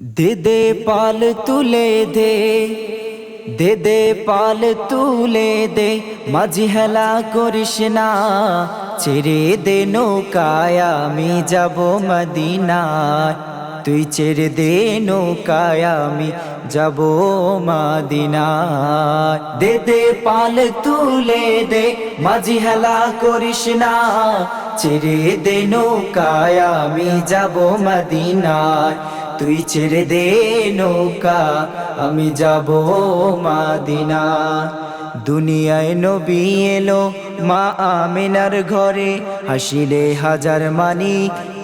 दे दे पाल तुले दे दे दे पाल तुले दे माझी हेला करिस ना ছেড়ে দে নৌকায় আমি যাব মদিনায় তুই ছেড়ে দে নৌকায় আমি যাব মদিনায় দে দে পাল তুলে দে মাঝি হেলা করিস না ছেড়ে দে নৌকায় আমি যাব মদিনায় তুই ছেড়ে দে নৌকা আমি যাব মদিনা দুনিয়ায় নবী এলো মা আমিনার ঘরে হাসিলে হাজার মানি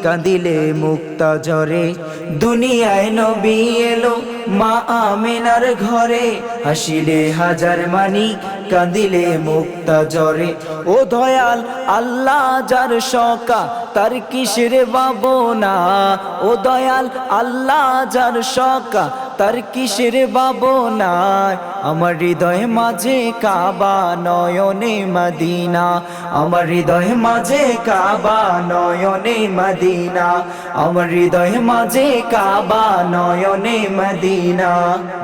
কাঁদিলে মুক্তা ঝরে দুনিয়ায় নবী এলো মা আমিনার ঘরে হাসিলে হাজার মানি কাঁদিলে মুক্তা ঝরে ও দয়াল আল্লাহ যার শকা তার কিসের ভাবনা ও দয়াল আল্লাহ যার শকা তার কিসের ভাবনা আমার হৃদয় মাঝে কাবা নয়নে মদিনা আমার হৃদয় মাঝে কাবা নয়নে মদিনা আমার হৃদয় মাঝে কাবা নয়নে মদিনা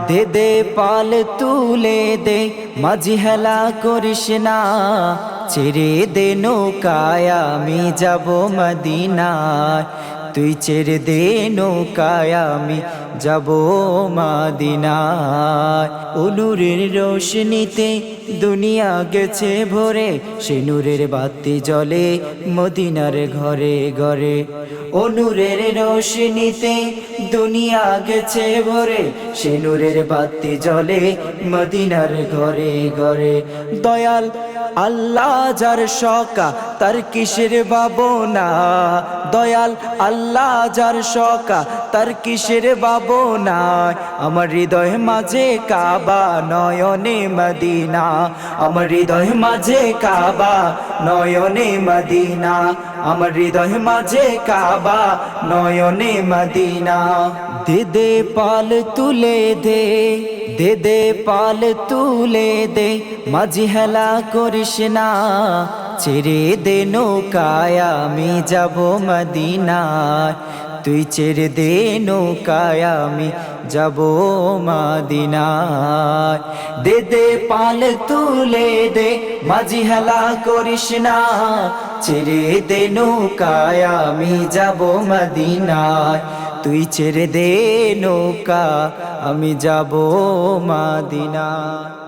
দে দে পাল তুলে দে মাঝি হেলা করিস না ছেড়ে দে নৌকায় আমি যাব মদিনায় তুই ছেড়ে দে নৌকায় আমি যাব মদিনায় ও নূরের রোশনীতে দুনিয়া গেছে ভরে সে নূরের বাতি জ্বলে মদিনার ঘরে ঘরে ও নূরের রোশনীতে দুনিয়া গেছে ভরে সে নূরের বাতি জ্বলে মদিনার ঘরে ঘরে দয়াল আল্লাহ যার শকা তার কিসের ভাবনা দয়াল আল্লাহ যার শকা তার কিসের ভাবনা আমার হৃদয় মাঝে কাবা নয়নে মদিনা আমার হৃদয় মাঝে কাবা নয়নে মদিনা আমার হৃদয় মাঝে কাবা নয়নে মদিনা দে দে পাল তুলে দে দে দে পাল তুলে দে মাঝি হেলা করিস না ছেড়ে দে নৌকায় আমি যাব মদিনায় তুই ছেড়ে দে নৌকায় আমি যাব মদিনায় দে দে পাল তুলে দে মাঝি হেলা করিস না ছেড়ে দে নৌকায় আমি যাব মদিনায় তুই ছেড়ে দে নৌকা আমি যাব মদিনায়।